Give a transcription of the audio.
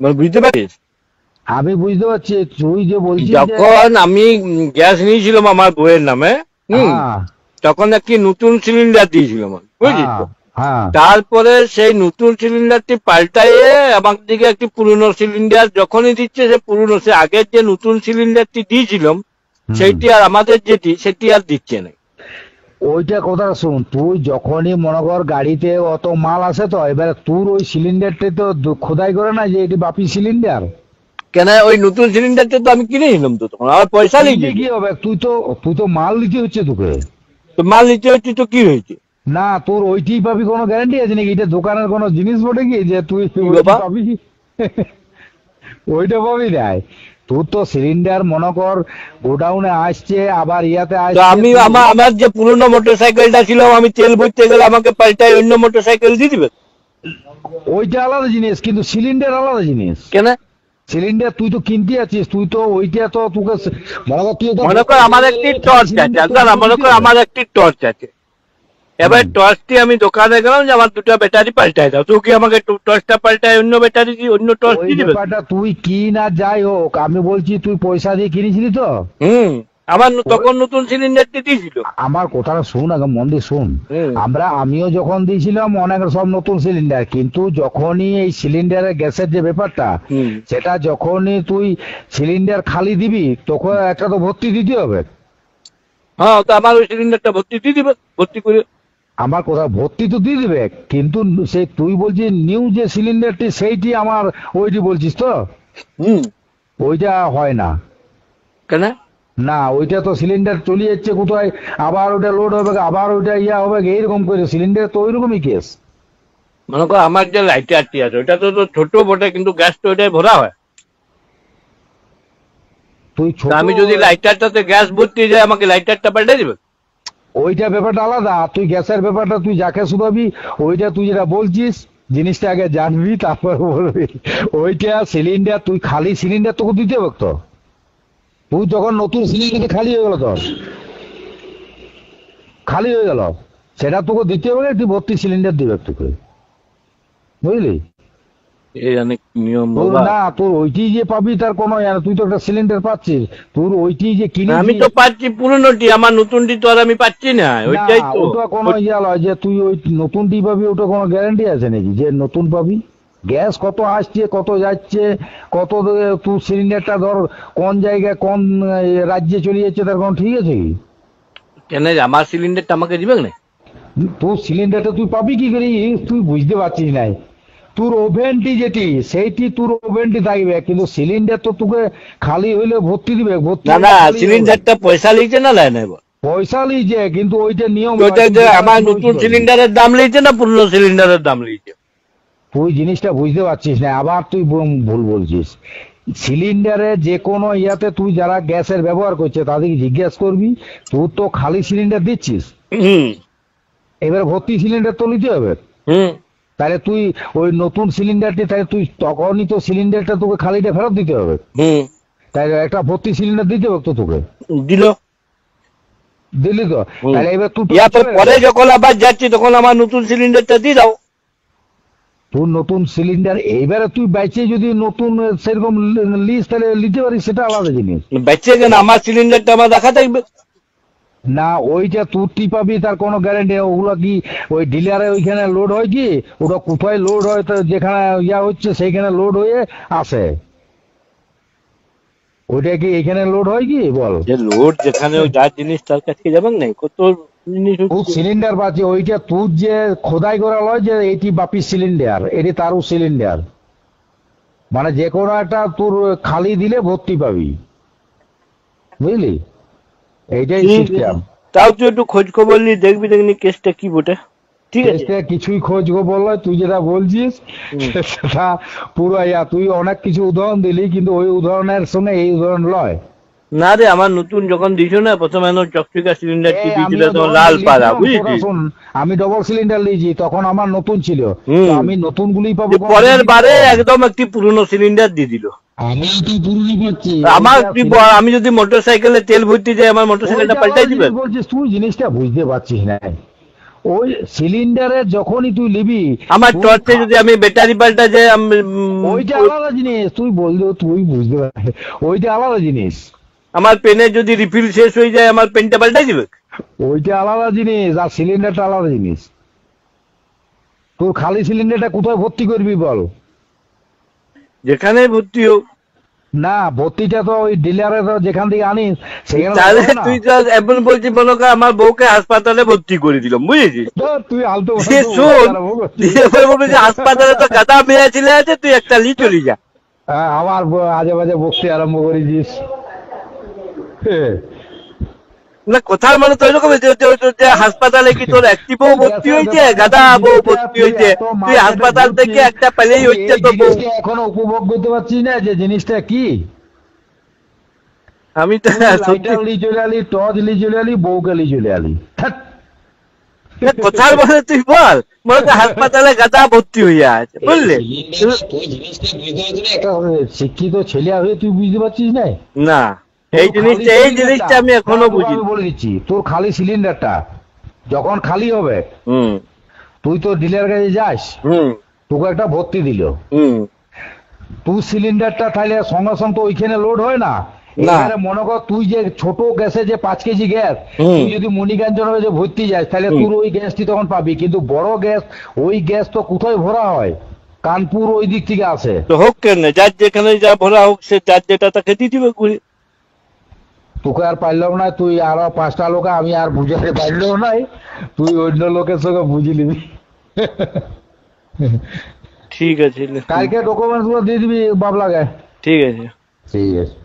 বুঝতে পারিস? আমি বুঝতে পারছি, তুই যে বলছিস যখন আমি গ্যাস নিয়েছিলাম আমার বউয়ের নামে, তখন একটি নতুন সিলিন্ডার দিয়েছিল বুঝলি তো। তারপরে সেই নতুন সিলিন্ডারটি পাল্টাইয়ে আমার দিকে একটি পুরনো সিলিন্ডার যখনই দিচ্ছে, সে পুরনো, সে আগের যে নতুন সিলিন্ডারটি দিয়েছিলাম সেইটি আর আমাদের যেটি সেটি আর দিচ্ছে না। ওইটা কথা শুন, তুই যখনই মনে কর গাড়িতে অত মাল আসে, তো এবারে তোর ওই সিলিন্ডারটা তো খোদাই করে না যে এটি বাপি সিলিন্ডার। কেন ওই নতুন সিলিন্ডারটা তো আমি কিনে নিলাম, তো তখন আমার পয়সা নিয়ে কি হবে? তুই তো মাল নিতে হচ্ছে তোকে। তো মাল নিতে হচ্ছে তো কি হয়েছে? না, তোর ওইটি পাবি কোনো গ্যারান্টি আছে নাকি? এটা দোকানের কোনো জিনিস বটে কি যে তুই পাবি? ওইটা পাবি নাই। তোর তো সিলিন্ডার মনে কর গোডাউনে আসছে, আবার ইয়াতে আসছে। আমি আমার যে পুরনো মোটরসাইকেলটা ছিল, আমি তেল ভরতে গেলে আমাকে পাল্টাই অন্য মোটরসাইকেল দিয়ে দিবে। ওইটা আলাদা জিনিস, কিন্তু সিলিন্ডার আলাদা জিনিস। কেন? সিলিন্ডার তুই তো কিনতে আছিস, তুই তো ওইটা তো তোকে মনে কর আমার একটি টর্চ আছে, মনে কর আমার একটি টর্চ আছে, এবার টর্চটি আমি দোকানে গেলাম যে আমার দুটো ব্যাটারি পাল্টাই দাও, তুই কি আমাকে টর্চটা পাল্টায় অন্য ব্যাটারি অন্য টর্চ দিয়ে দিবে? তুই কি না যাই হোক, আমি বলছি তুই পয়সা দিয়ে কিনেছিলি তো। আমার তখন নতুন সিলিন্ডারটি দিয়েছিল। আমার কথাটা শুন, আগে মন দিয়ে শুন। আমিও যখন দিয়েছিলাম অনেক সব নতুন সিলিন্ডার, কিন্তু যখনই এই সিলিন্ডারের গ্যাসের যে ব্যাপারটা, সেটা যখনই তুই সিলিন্ডার খালি দিবি তখন একটা তো ভর্তি দিতে হবে। হ্যাঁ, তো আমার ওই সিলিন্ডারটা ভর্তি দিয়ে দিবে, ভর্তি করে। আমার কথা ভর্তি তো দিয়ে দিবে, কিন্তু সেই তুই বলছিস নিউ যে সিলিন্ডারটি সেইটি আমার ওইটি বলছিস তো? ওইটা হয় না। কেন? না, ওইটা তো সিলিন্ডার চলে যাচ্ছে কোথায়, আবার ওইটা লোড হবে, আবার ওইটা ইয়া হবে, এইরকম করে সিলিন্ডার তো ওইরকমই কেস। মনে কর আমার যে লাইটারটি আছে ওইটা তো ছোট বটে, কিন্তু গ্যাস তো ওইটাই ভরা হয়। আমি যদি লাইটারটাতে গ্যাস ভর্তি যায়, আমাকে লাইটারটা পাল্টে দিবে? ওইটা ব্যাপারটা আলাদা। তুই গ্যাসের ব্যাপারটা তুই যাকে শুধাবি, ওইটা তুই যেটা বলছিস জিনিসটা আগে জানবি, তারপর বলবি। ওইটা সিলিন্ডার তুই খালি সিলিন্ডার তোকে দিতে হবে তো। তুই যখন নতুন সিলিন্ডার খালি হয়ে গেল, তোর খালি হয়ে গেল, সেটা তোকে দিতে হবে, তুই ভর্তি সিলিন্ডার দিবে তোকে, বুঝলি? এই অনেক নিয়ম না, তোর ওইটি যে পাবি তার কোনো, তুই তো একটা সিলিন্ডার পাচ্ছিস, তোর ওইটি যে কিনে আমি তো পাচ্ছি পুরনোটি, আমার নতুনটি তো আর আমি পাচ্ছি না। ওইটাই তো, ওটা কোনো ইয়া লয় যে তুই ওই নতুনটি পাবি, ওটা কোনো গ্যারান্টি আছে নাকি যে নতুন পাবি? গ্যাস কত আসছে কত যাচ্ছে, কত তুই সিলিন্ডারটা ধর কোন জায়গায় কোন রাজ্যে চলে যাচ্ছে তার কোনো ঠিক আছে কি? কেন আমার সিলিন্ডারটা আমাকে দিবে না? তোর সিলিন্ডারটা তুই পাবি কি করে? তুই বুঝতে পারছিস নাই। তোর ওভেনটি যেটি সেইটি তোর ওভেনটি থাকবে, কিন্তু সিলিন্ডার তো তোকে খালি হইলে ভর্তি দিবে। না, সিলিন্ডারটা পয়সা লিখছে না লাই না? পয়সা লিখছে, কিন্তু ওইটা নিয়ম। আমার নতুন সিলিন্ডারের দাম লিখছে না পুরনো সিলিন্ডারের দাম লিখছে? তুই জিনিসটা বুঝতে পারছিস না, আবার তুই ভুল বলছিস। সিলিন্ডারে যে কোনো ইয়াতে তুই যারা গ্যাসের ব্যবহার করছে তাদেরকে জিজ্ঞেস করবি, তুই তো খালি সিলিন্ডার দিচ্ছিস, এবার ভর্তি সিলিন্ডার তো নিতে হবে। তাহলে তুই ওই নতুন সিলিন্ডারটি, তাহলে তুই তখনই তো সিলিন্ডারটা তোকে খালিটা ফেরত দিতে হবে। তাহলে একটা ভর্তি সিলিন্ডার দিতে হবে তো তোকে। দিলি তো, তাহলে এবার তুই পরে যখন আবার যাচ্ছি তখন আমার নতুন সিলিন্ডারটা দিয়ে দাও। তোর নতুন সিলিন্ডার এইবারে তুই বাইচে যদি নতুন সেরকম লিস্ট তাহলে নিতে পারিস, সেটা আলাদা জিনিস। বাইচে কেন, আমার সিলিন্ডারটা আমার দেখা থাকবে না। ওইটা তুই পাবি তার কোনো গ্যারান্টি? ওগুলো কি ওই ডিলারে ওইখানে লোড হয় কি? ওটা কোথায় লোড হয়, তো যেখানে ইয়া হচ্ছে সেইখানে লোড হয়ে আসে। ওইটা কি এখানে লোড হয় কি বল? লোড যেখানে যার জিনিস তার কাছে যাবেন না, কত সিলিন্ডার পাচ্ছি, ওইটা তুই যে খোদাই করা লয় যে এটি বাপি সিলিন্ডার, এটি তারও সিলিন্ডার, মানে যে কোনো একটা তোর খালি দিলে ভর্তি পাবি, বুঝলি? এইটাই সিস্টেম। তাও তুই একটু খোঁজ খবর নিয়ে দেখবি, দেখনি কেসটা কি বটে। ঠিক আছে, কিছুই খোঁজ খবর নয়, তুই যেটা বলছিস সেটা পুরো ইয়া। তুই অনেক কিছু উদাহরণ দিলি, কিন্তু ওই উদাহরণের সঙ্গে এই উদাহরণ লয়। না রে, আমার নতুন যখন দিয়েছো না প্রথমে চকচকা সিলিন্ডারটি দিয়েছিল তখন লাল পাড়া, বুঝলি? আমি ডবল সিলিন্ডার নিয়েছি, তখন আমার নতুন ছিল, আমি নতুন গুলি পাবো। পরের বারে একদম একটি পুরনো সিলিন্ডার দিয়ে দিল। আমি যদি মোটরসাইকেলে তেল ভর্তি যাই, আমার মোটরসাইকেলটা পাল্টাই দিবে? বলছিস তুই জিনিসটা বুঝতে পারছিস না। ওই সিলিন্ডারে যখনই তুই নিবি, আমার টর্চে যদি আমি ব্যাটারি পাল্টা যে ওইটা আলাদা জিনিস, তুই বললেও তুই বুঝতে পারবি, ওইটা আলাদা জিনিস। আমার পেনে যদি রিফিল শেষ হয়ে যায় আমার পেনটা পাল্টাই দিবে? ওইটা আলাদা জিনিস, আর সিলিন্ডারটা আলাদা জিনিস। তোর খালি সিলিন্ডারটা কোথায় ভর্তি করবি বল? যেখানে ভর্তি হোক না, ভর্তিটা তো ওই ডিলারে তো যেখান থেকে আনিস সেখানে। তাহলে তুই তো এমন বলছিস মনে কর আমার বউকে হাসপাতালে ভর্তি করে দিলাম, বুঝেছিস? তুই আলতো শোন, বলবো যে হাসপাতালে তো গাদা মেয়ে ছেলে আছে, তুই একটা লি চলি যা। আমার আজে বাজে বকতে আরম্ভ করেছিস। না, কথার মানে তো এরকম হাসপাতালে কি তোর একটি বউ ভর্তি হয়েছে, গাদা বউ ভর্তি হয়েছে, তুই হাসপাতাল থেকে একটা পেলেই হচ্ছে তো বউ। এখনো উপভোগ করতে পারছিস না যে জিনিসটা কি? আমি তো লি চলে আলি, টর্চ লি চলে আলি, বউকে লি চলে আলি। কথার মানে তুই বল, মনে কর হাসপাতালে গাদা ভর্তি হয়ে আছে, বুঝলি? শিক্ষিত ছেলে হয়ে তুই বুঝতে পারছিস না? না, এই জিনিসটা আমি এখনো বুঝি। বলে দিচ্ছি, তোর খালি সিলিন্ডারটা যখন খালি হবে, তুই তো ডিলার কাছে যাস, তোকে একটা ভর্তি দিল, তুই সিলিন্ডারটা তাহলে সঙ্গে সঙ্গে তো ওইখানে লোড হয় না। এখানে মনে কর তুই যে ছোট গ্যাসে যে 5 কেজি গ্যাস, তুই যদি মণিকাঞ্চন যে ভর্তি যাস তাহলে তোর ওই গ্যাসটি তখন পাবি। কিন্তু বড় গ্যাস, ওই গ্যাস তো কোথায় ভরা হয়? কানপুর ওই দিক থেকে আসে। তো হোক কেন, যার যেখানে যা ভরা হোক, সে যার যেটা তাকে দিয়ে দিবে ঘুরে। তোকে আর পারলাম না, তুই আরো 5টা লোক আমি আর বুঝাতে পারলেও নাই, তুই অন্য লোকের সঙ্গে বুঝে নিবি। ঠিক আছে, কালকে ডকুমেন্টস গুলো দিয়ে দিবি বাবলাকে। ঠিক আছে। ঠিক আছে।